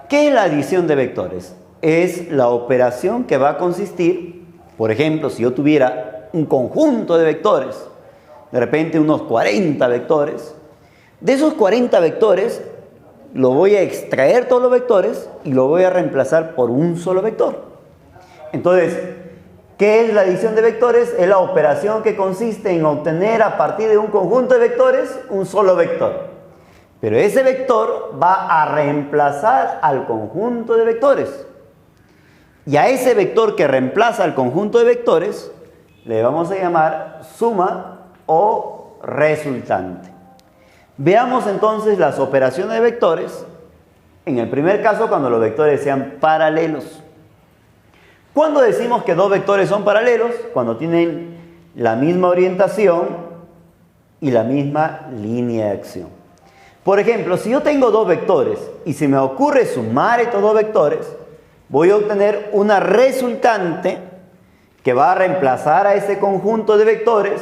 ¿Qué es la adición de vectores? Es la operación que va a consistir, por ejemplo, si yo tuviera un conjunto de vectores, de repente unos 40 vectores, de esos 40 vectores, lo voy a extraer todos los vectores y lo voy a reemplazar por un solo vector. Entonces, ¿qué es la adición de vectores? Es la operación que consiste en obtener a partir de un conjunto de vectores un solo vector. Pero ese vector va a reemplazar al conjunto de vectores. Y a ese vector que reemplaza al conjunto de vectores le vamos a llamar suma o resultante. Veamos entonces las operaciones de vectores. En el primer caso, cuando los vectores sean paralelos. ¿Cuándo decimos que dos vectores son paralelos? Cuando tienen la misma orientación y la misma línea de acción. Por ejemplo, si yo tengo dos vectores y se me ocurre sumar estos dos vectores, voy a obtener una resultante que va a reemplazar a ese conjunto de vectores,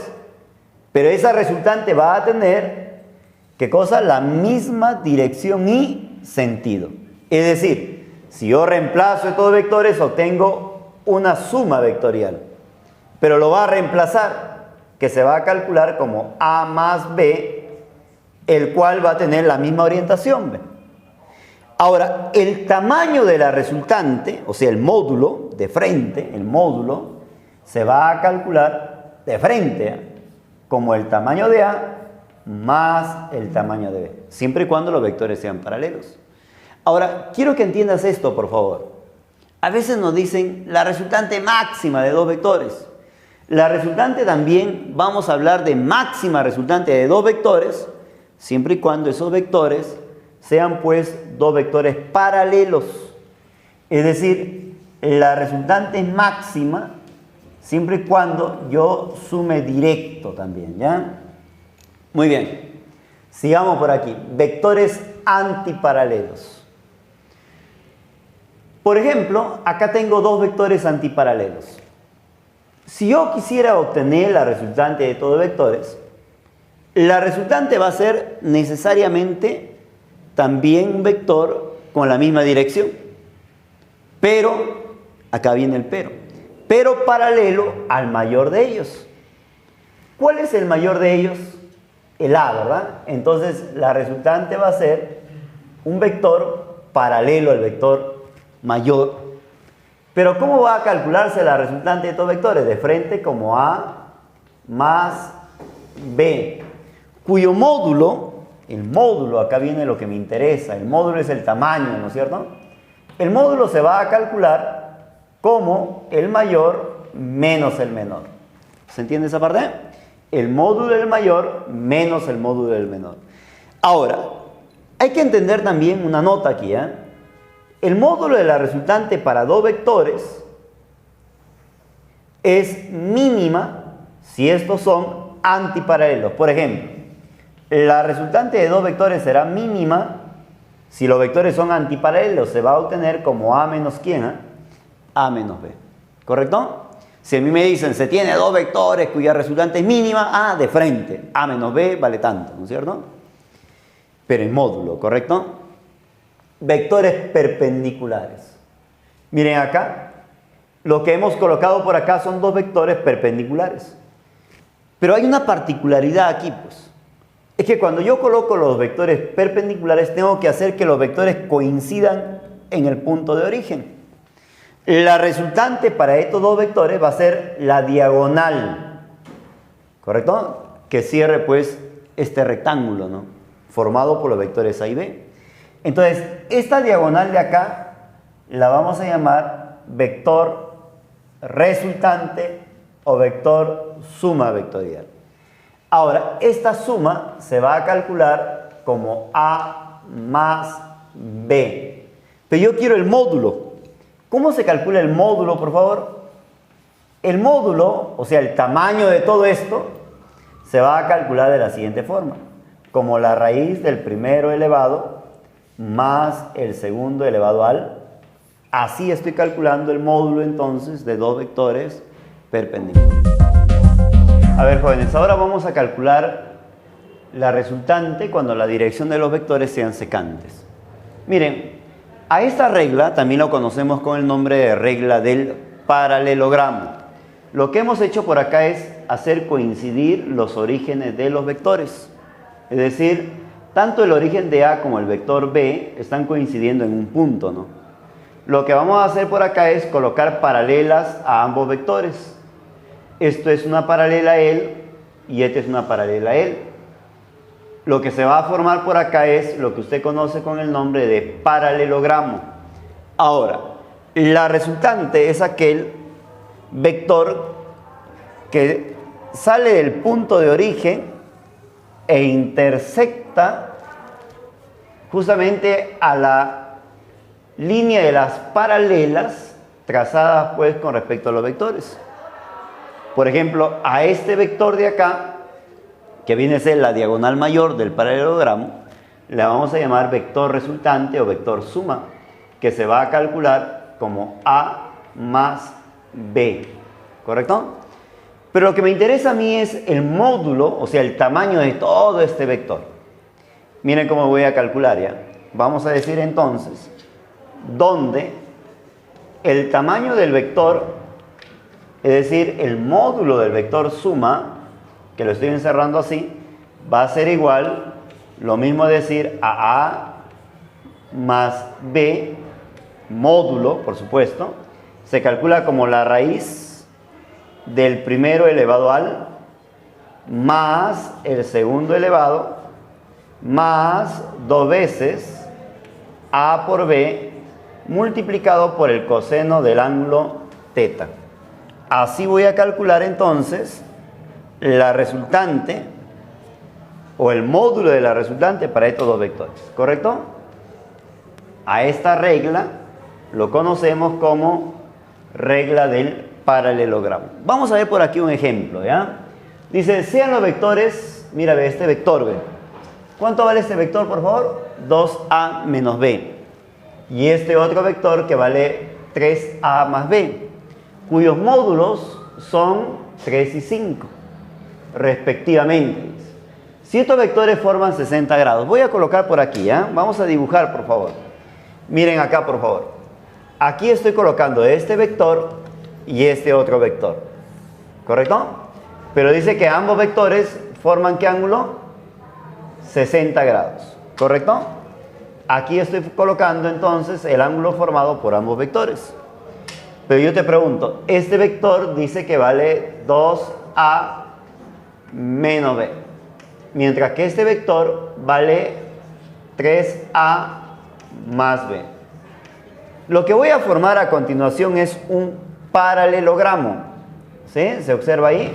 pero esa resultante va a tener, ¿qué cosa? La misma dirección y sentido. Es decir, si yo reemplazo estos vectores, obtengo una suma vectorial, pero lo va a reemplazar, que se va a calcular como A más B, el cual va a tener la misma orientación, ¿ve? Ahora, el tamaño de la resultante, o sea, el módulo de frente, el módulo, se va a calcular de frente, ¿eh? Como el tamaño de A más el tamaño de B, siempre y cuando los vectores sean paralelos. Ahora, quiero que entiendas esto, por favor. A veces nos dicen la resultante máxima de dos vectores. La resultante también, vamos a hablar de máxima resultante de dos vectores, siempre y cuando esos vectores sean pues dos vectores paralelos. Es decir, la resultante es máxima siempre y cuando yo sume directo también, ¿ya? Muy bien, sigamos por aquí. Vectores antiparalelos. Por ejemplo, acá tengo dos vectores antiparalelos. Si yo quisiera obtener la resultante de todos los vectores, la resultante va a ser necesariamente también un vector con la misma dirección. Pero, acá viene el pero paralelo al mayor de ellos. ¿Cuál es el mayor de ellos? El A, ¿verdad? Entonces, la resultante va a ser un vector paralelo al vector mayor. Pero, ¿cómo va a calcularse la resultante de estos vectores? De frente como A más B, cuyo módulo, el módulo, acá viene lo que me interesa, el módulo es el tamaño, ¿no es cierto? El módulo se va a calcular como el mayor menos el menor. ¿Se entiende esa parte? El módulo del mayor menos el módulo del menor. Ahora, hay que entender también una nota aquí, ¿eh? El módulo de la resultante para dos vectores es mínima si estos son antiparalelos. Por ejemplo, la resultante de dos vectores será mínima si los vectores son antiparalelos. Se va a obtener como A menos ¿quién? A menos B. ¿Correcto? Si a mí me dicen, se tiene dos vectores cuya resultante es mínima, A de frente, A menos B vale tanto, ¿no es cierto? Pero en módulo, ¿correcto? Vectores perpendiculares. Miren acá, lo que hemos colocado por acá son dos vectores perpendiculares. Pero hay una particularidad aquí, pues. Es que cuando yo coloco los vectores perpendiculares, tengo que hacer que los vectores coincidan en el punto de origen. La resultante para estos dos vectores va a ser la diagonal, ¿correcto? Que cierre pues este rectángulo, ¿no? Formado por los vectores A y B. Entonces, esta diagonal de acá la vamos a llamar vector resultante o vector suma vectorial. Ahora, esta suma se va a calcular como A más B. Pero yo quiero el módulo. ¿Cómo se calcula el módulo, por favor? El módulo, o sea, el tamaño de todo esto, se va a calcular de la siguiente forma. Como la raíz del primero elevado más el segundo elevado al. Así estoy calculando el módulo entonces de dos vectores perpendiculares. A ver, jóvenes, ahora vamos a calcular la resultante cuando la dirección de los vectores sean secantes. Miren, A esta regla también lo conocemos con el nombre de regla del paralelogramo. Lo que hemos hecho por acá es hacer coincidir los orígenes de los vectores. Es decir, tanto el origen de A como el vector B están coincidiendo en un punto, ¿no? Lo que vamos a hacer por acá es colocar paralelas a ambos vectores. Esto es una paralela a él y esta es una paralela a él. Lo que se va a formar por acá es lo que usted conoce con el nombre de paralelogramo. Ahora, la resultante es aquel vector que sale del punto de origen e intersecta justamente a la línea de las paralelas trazadas pues con respecto a los vectores. Por ejemplo, a este vector de acá, que viene a ser la diagonal mayor del paralelogramo, le vamos a llamar vector resultante o vector suma, que se va a calcular como A más B, ¿correcto? Pero lo que me interesa a mí es el módulo, o sea, el tamaño de todo este vector. Miren cómo voy a calcular ya. Vamos a decir entonces, donde el tamaño del vector, es decir, el módulo del vector suma, que lo estoy encerrando así, va a ser igual, lo mismo decir a A más B, módulo, por supuesto, se calcula como la raíz del primero elevado al, más el segundo elevado, más 2 veces A por B, multiplicado por el coseno del ángulo teta. Así voy a calcular entonces la resultante o el módulo de la resultante para estos dos vectores, ¿correcto? A esta regla lo conocemos como regla del paralelogramo. Vamos a ver por aquí un ejemplo, ¿ya? Dice, sean los vectores, mira, ve este vector, ve. ¿Cuánto vale este vector, por favor? 2A menos B. Y este otro vector que vale 3A más B, cuyos módulos son 3 y 5. Respectivamente. Si estos vectores forman 60 grados, voy a colocar por aquí, ¿ya? Vamos a dibujar, por favor. Miren acá, por favor. Aquí estoy colocando este vector y este otro vector, ¿correcto? Pero dice que ambos vectores forman ¿qué ángulo? 60 grados, ¿correcto? Aquí estoy colocando entonces el ángulo formado por ambos vectores. Pero yo te pregunto, este vector dice que vale 2A menos B, mientras que este vector vale 3A más B. Lo que voy a formar a continuación es un paralelogramo, ¿sí? ¿Se observa ahí?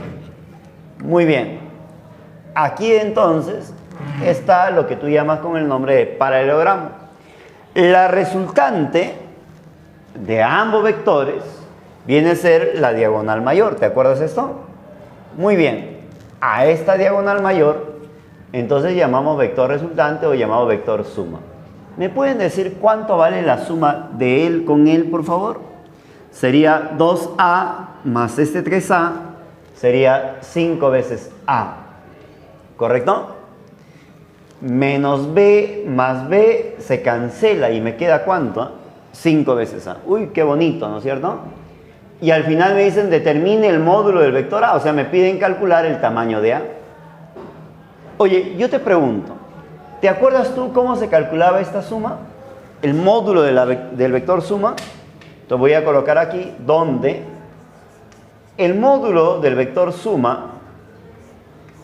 Muy bien. Aquí entonces está lo que tú llamas con el nombre de paralelogramo. La resultante de ambos vectores viene a ser la diagonal mayor, ¿te acuerdas esto? Muy bien. A esta diagonal mayor, entonces llamamos vector resultante o llamamos vector suma. ¿Me pueden decir cuánto vale la suma de él con él, por favor? Sería 2A más este 3A, sería 5 veces A, ¿correcto? Menos B más B se cancela y me queda ¿cuánto? 5 veces A. Uy, qué bonito, ¿no es cierto? Y al final me dicen determine el módulo del vector A, o sea, me piden calcular el tamaño de A. Oye, yo te pregunto, ¿te acuerdas tú cómo se calculaba esta suma? El módulo del vector suma. Entonces voy a colocar aquí donde el módulo del vector suma,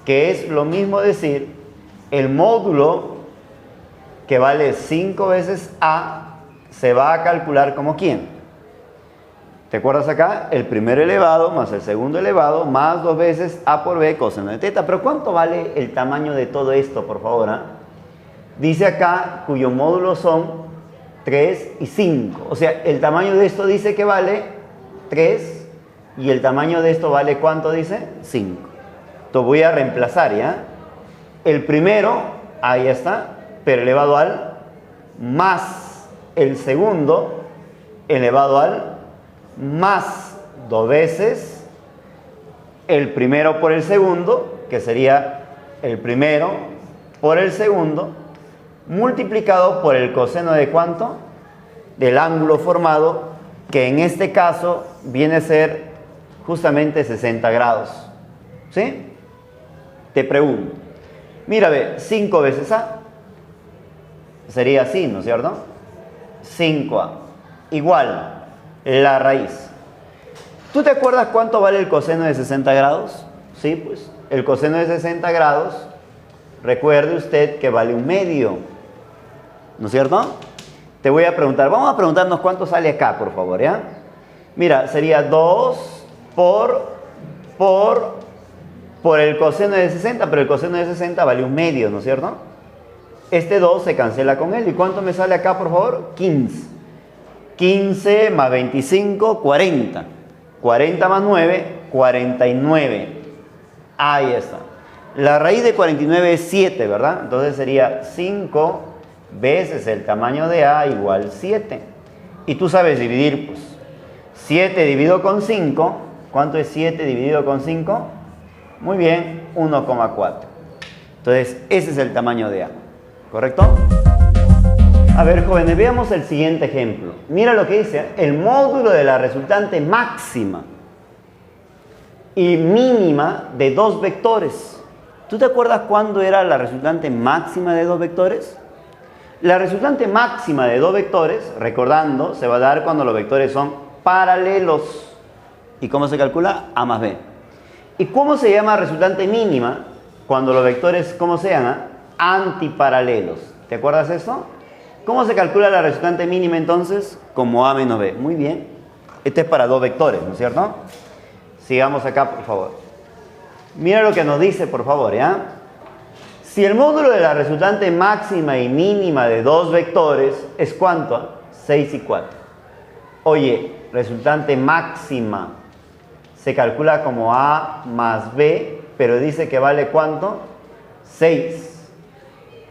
que es lo mismo decir el módulo que vale 5 veces A, se va a calcular como ¿quién? ¿Te acuerdas acá? El primero elevado más el segundo elevado más 2 veces A por B coseno de teta. Pero ¿cuánto vale el tamaño de todo esto, por favor? Dice acá cuyos módulos son 3 y 5. O sea, el tamaño de esto dice que vale 3 y el tamaño de esto vale ¿cuánto dice? 5. Entonces voy a reemplazar, ¿ya? El primero, ahí está, pero elevado al más el segundo elevado al más 2 veces el primero por el segundo, que sería el primero por el segundo, multiplicado por el coseno de ¿cuánto? del ángulo formado, que en este caso viene a ser justamente 60 grados. ¿Sí? Te pregunto, mira, ve, 5 veces A sería así, ¿no es cierto? 5A igual la raíz. ¿Tú te acuerdas cuánto vale el coseno de 60 grados? Sí, pues el coseno de 60 grados, recuerde usted que vale 1/2, ¿no es cierto? Te voy a preguntar, vamos a preguntarnos cuánto sale acá, por favor, ¿ya? Mira, sería 2 por el coseno de 60, pero el coseno de 60 vale 1/2, ¿no es cierto? Este 2 se cancela con él. ¿Y cuánto me sale acá, por favor? 15. 15 más 25, 40. 40 más 9, 49. Ahí está. La raíz de 49 es 7, ¿verdad? Entonces sería 5 veces el tamaño de A igual 7. Y tú sabes dividir, pues. 7 dividido con 5. ¿Cuánto es 7 dividido con 5? Muy bien, 1,4. Entonces, ese es el tamaño de A. ¿Correcto? A ver, jóvenes, veamos el siguiente ejemplo. Mira lo que dice, el módulo de la resultante máxima y mínima de dos vectores. ¿Tú te acuerdas cuándo era la resultante máxima de dos vectores? La resultante máxima de dos vectores, recordando, se va a dar cuando los vectores son paralelos. ¿Y cómo se calcula? A más B. ¿Y cómo se llama resultante mínima? Cuando los vectores, ¿cómo se llama? Antiparalelos. ¿Te acuerdas eso? ¿Cómo se calcula la resultante mínima entonces? Como A menos B. Muy bien. Este es para dos vectores, ¿no es cierto? Sigamos acá, por favor. Mira lo que nos dice, por favor, ¿ya? Si el módulo de la resultante máxima y mínima de dos vectores es ¿cuánto? 6 y 4. Oye, resultante máxima se calcula como A más B, pero dice que vale ¿cuánto? 6.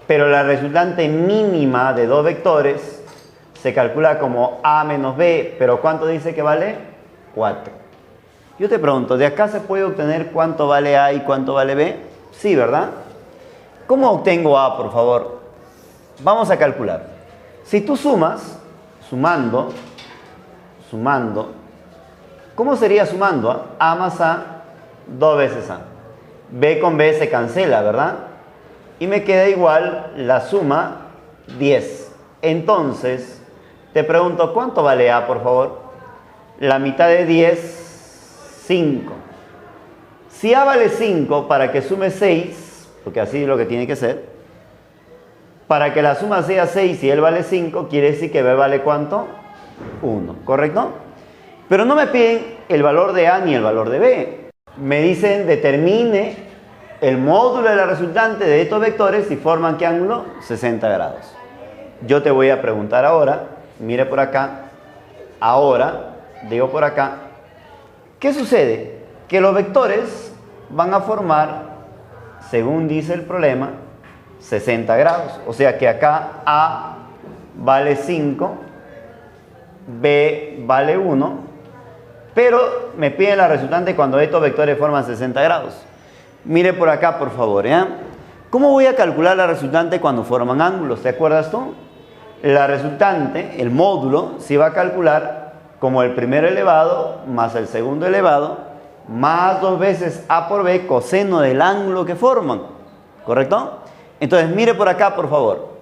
Pero la resultante mínima de dos vectores se calcula como A menos B, pero ¿cuánto dice que vale? 4. Yo te pregunto, ¿de acá se puede obtener cuánto vale A y cuánto vale B? Sí, ¿verdad? ¿Cómo obtengo A, por favor? Vamos a calcular. Si tú sumas, sumando, ¿cómo sería sumando? A más A, 2 veces A. B con B se cancela, ¿verdad? Y me queda igual la suma 10. Entonces, te pregunto, ¿cuánto vale A, por favor? La mitad de 10, 5. Si A vale 5, para que sume 6, porque así es lo que tiene que ser, para que la suma sea 6 y él vale 5, quiere decir que B vale ¿cuánto? 1, ¿correcto? Pero no me piden el valor de A ni el valor de B. Me dicen determine el módulo de la resultante de estos vectores si forman ¿qué ángulo? 60 grados. Yo te voy a preguntar ahora, mire por acá, ahora, digo por acá, ¿qué sucede? Que los vectores van a formar, según dice el problema, 60 grados. O sea que acá A vale 5, B vale 1, pero me piden la resultante cuando estos vectores forman 60 grados. Mire por acá, por favor, ¿ya? ¿Cómo voy a calcular la resultante cuando forman ángulos? ¿Te acuerdas tú? La resultante, el módulo, se va a calcular como el primero elevado más el segundo elevado más 2 veces A por B coseno del ángulo que forman. ¿Correcto? Entonces, mire por acá, por favor.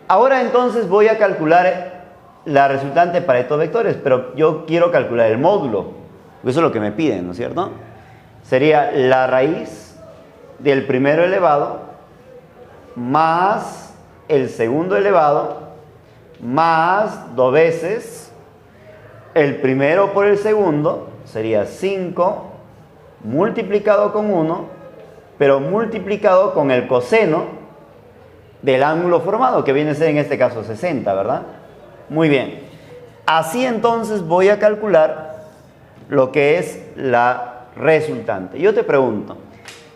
Ahora entonces voy a calcular la resultante para estos vectores, pero yo quiero calcular el módulo. Eso es lo que me piden, ¿no es cierto? Sería la raíz del primero elevado más el segundo elevado más 2 veces el primero por el segundo, sería 5 multiplicado con 1, pero multiplicado con el coseno del ángulo formado, que viene a ser en este caso 60, ¿verdad? Muy bien. Así entonces voy a calcular lo que es la resultante. Yo te pregunto,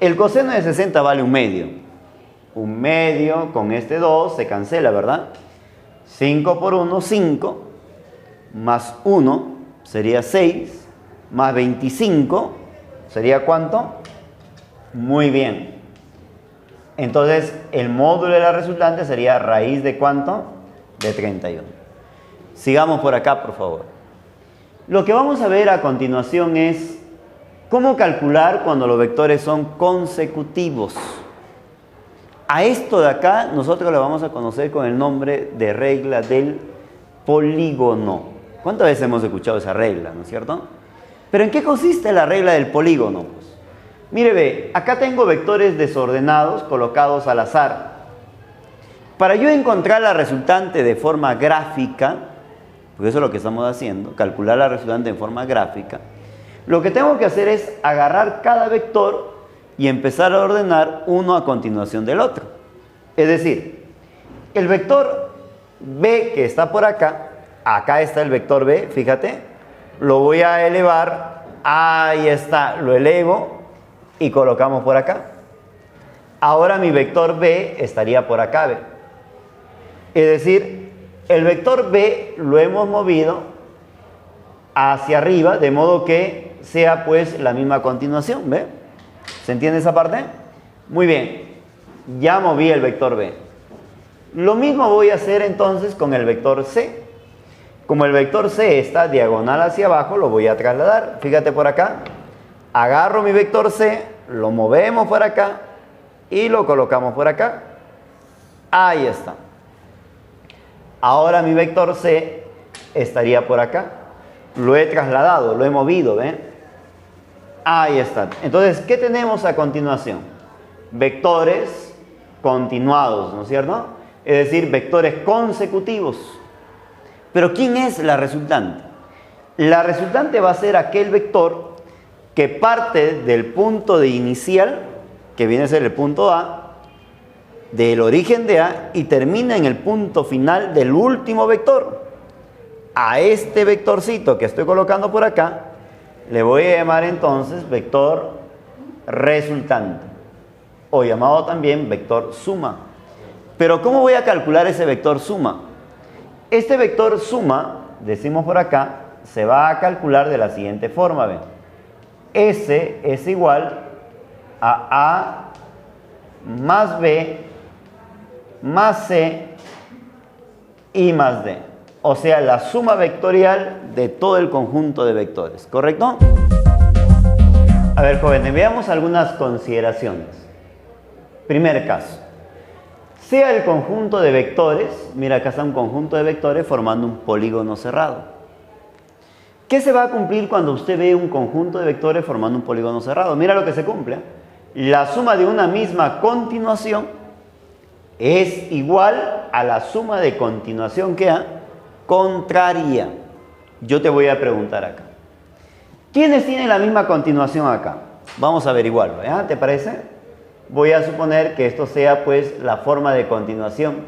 el coseno de 60 vale 1/2. 1/2 con este 2 se cancela, ¿verdad? 5 por 1, 5, más 1 sería 6, más 25 sería ¿cuánto? Muy bien. Entonces, el módulo de la resultante sería raíz de ¿cuánto? De 31. Sigamos por acá, por favor. Lo que vamos a ver a continuación es cómo calcular cuando los vectores son consecutivos. A esto de acá nosotros lo vamos a conocer con el nombre de regla del polígono. ¿Cuántas veces hemos escuchado esa regla, no es cierto? Pero ¿en qué consiste la regla del polígono? Pues, mire, ve, acá tengo vectores desordenados colocados al azar. Para yo encontrar la resultante de forma gráfica, porque eso es lo que estamos haciendo, calcular la resultante en forma gráfica, lo que tengo que hacer es agarrar cada vector y empezar a ordenar uno a continuación del otro. Es decir, el vector B que está por acá, acá está el vector B, fíjate, lo voy a elevar, ahí está, lo elevo y colocamos por acá. Ahora mi vector B estaría por acá, ¿ve? Es decir, el vector B lo hemos movido hacia arriba, de modo que sea pues la misma continuación, ¿ve? ¿Se entiende esa parte? Muy bien, ya moví el vector B. Lo mismo voy a hacer entonces con el vector C. Como el vector C está diagonal hacia abajo, lo voy a trasladar. Fíjate por acá, agarro mi vector C, lo movemos por acá y lo colocamos por acá. Ahí está. Ahora mi vector C estaría por acá. Lo he trasladado, lo he movido, ¿ven? Ahí está. Entonces, ¿qué tenemos a continuación? Vectores continuados, ¿no es cierto? Es decir, vectores consecutivos. Pero ¿quién es la resultante? La resultante va a ser aquel vector que parte del punto de inicial, que viene a ser el punto A, del origen de A, y termina en el punto final del último vector. A este vectorcito que estoy colocando por acá, le voy a llamar entonces vector resultante, o llamado también vector suma. Pero ¿cómo voy a calcular ese vector suma? Este vector suma, decimos por acá, se va a calcular de la siguiente forma, ¿ven? S es igual a A más B más C y más D. O sea, la suma vectorial de todo el conjunto de vectores, ¿correcto? A ver, jóvenes, veamos algunas consideraciones. Primer caso. Sea el conjunto de vectores, mira acá está un conjunto de vectores formando un polígono cerrado. ¿Qué se va a cumplir cuando usted ve un conjunto de vectores formando un polígono cerrado? Mira lo que se cumple. La suma de una misma continuación es igual a la suma de continuación que a contraria. Yo te voy a preguntar acá. ¿Quiénes tienen la misma continuación acá? Vamos a averiguarlo, ¿ya? ¿Te parece? Voy a suponer que esto sea pues la forma de continuación.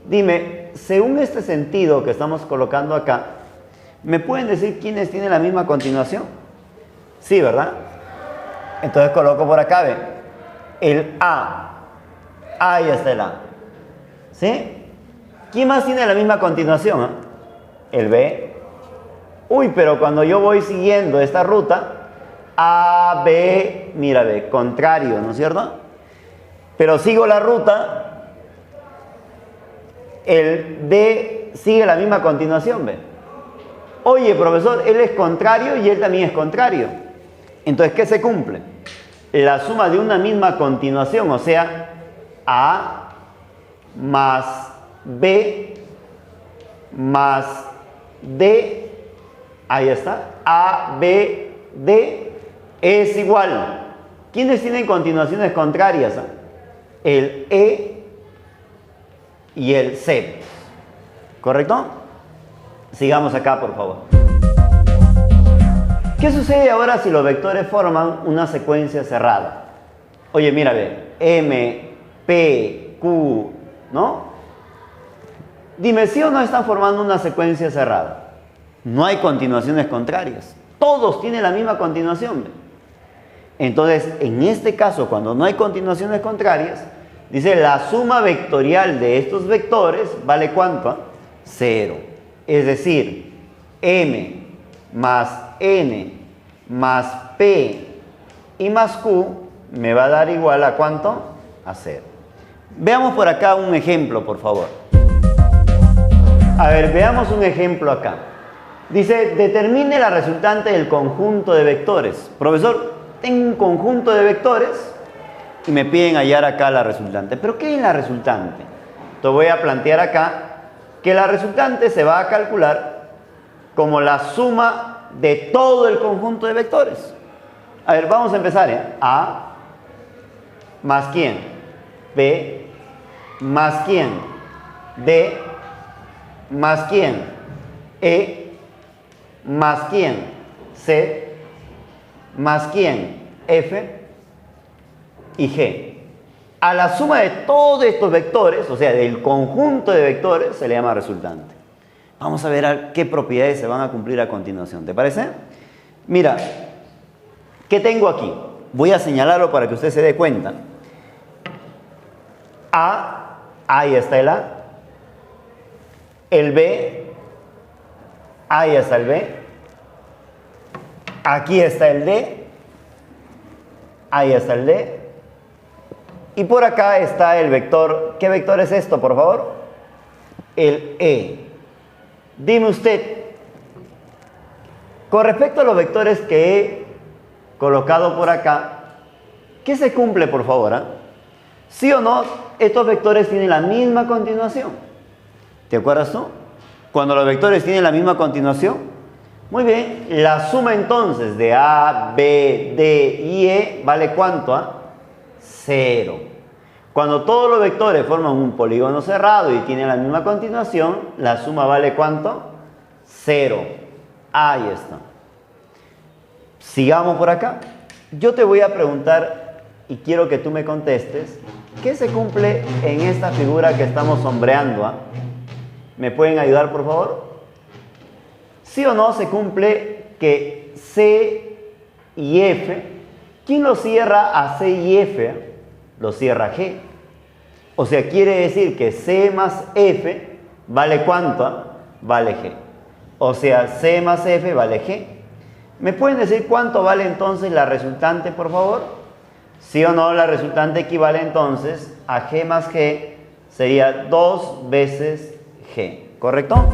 Dime, según este sentido que estamos colocando acá, ¿me pueden decir quiénes tienen la misma continuación? Sí, ¿verdad? Entonces coloco por acá, ¿ve? El A. Ahí está el A. ¿Sí? ¿Quién más tiene la misma continuación? El B. Uy, pero cuando yo voy siguiendo esta ruta, A, B, mira, B, contrario, ¿no es cierto? Pero sigo la ruta, el D sigue la misma continuación, ¿ve? Oye, profesor, él es contrario y él también es contrario. Entonces, ¿qué se cumple? La suma de una misma continuación, o sea, A más B más D, ahí está, A, B, D, es igual. ¿Quiénes tienen continuaciones contrarias? El E y el C. ¿Correcto? Sigamos acá, por favor. ¿Qué sucede ahora si los vectores forman una secuencia cerrada? Oye, mira, ve, M, P, Q, ¿no? Dime, ¿sí o no están formando una secuencia cerrada? No hay continuaciones contrarias. Todos tienen la misma continuación. Entonces, en este caso, cuando no hay continuaciones contrarias, dice la suma vectorial de estos vectores vale ¿cuánto? 0. Es decir, M más N más P y más Q me va a dar igual a ¿cuánto? A 0. Veamos por acá un ejemplo, por favor. A ver, veamos un ejemplo acá. Dice, determine la resultante del conjunto de vectores. Profesor, tengo un conjunto de vectores y me piden hallar acá la resultante. ¿Pero qué es la resultante? Te voy a plantear acá que la resultante se va a calcular como la suma de todo el conjunto de vectores. A ver, vamos a empezar, ¿eh? A más quién, B más quién, D más quién, E más quién, C más quién, F y G. A la suma de todos estos vectores, o sea, del conjunto de vectores, se le llama resultante. Vamos a ver qué propiedades se van a cumplir a continuación. ¿Te parece? Mira, ¿qué tengo aquí? Voy a señalarlo para que usted se dé cuenta. A, ahí está el A. El B, ahí está el B. Aquí está el D. Ahí está el D. Y por acá está el vector. ¿Qué vector es esto, por favor? El E. Dime usted, con respecto a los vectores que he colocado por acá, ¿qué se cumple, por favor? ¿Sí o no? Estos vectores tienen la misma continuación. ¿Te acuerdas tú? Cuando los vectores tienen la misma continuación. Muy bien, la suma entonces de A, B, D y E vale ¿cuánto? 0. Cuando todos los vectores forman un polígono cerrado y tienen la misma continuación, la suma vale ¿cuánto? 0. Ahí está. Sigamos por acá. Yo te voy a preguntar y quiero que tú me contestes, ¿qué se cumple en esta figura que estamos sombreando? ¿Me pueden ayudar, por favor? ¿Sí o no se cumple que C y F, ¿quién lo cierra a C y F? Lo cierra G. O sea, quiere decir que C más F vale ¿cuánto? Vale G. O sea, C más F vale G. ¿Me pueden decir cuánto vale entonces la resultante, por favor? ¿Sí o no? La resultante equivale entonces a G más G, sería 2 veces G. ¿Correcto?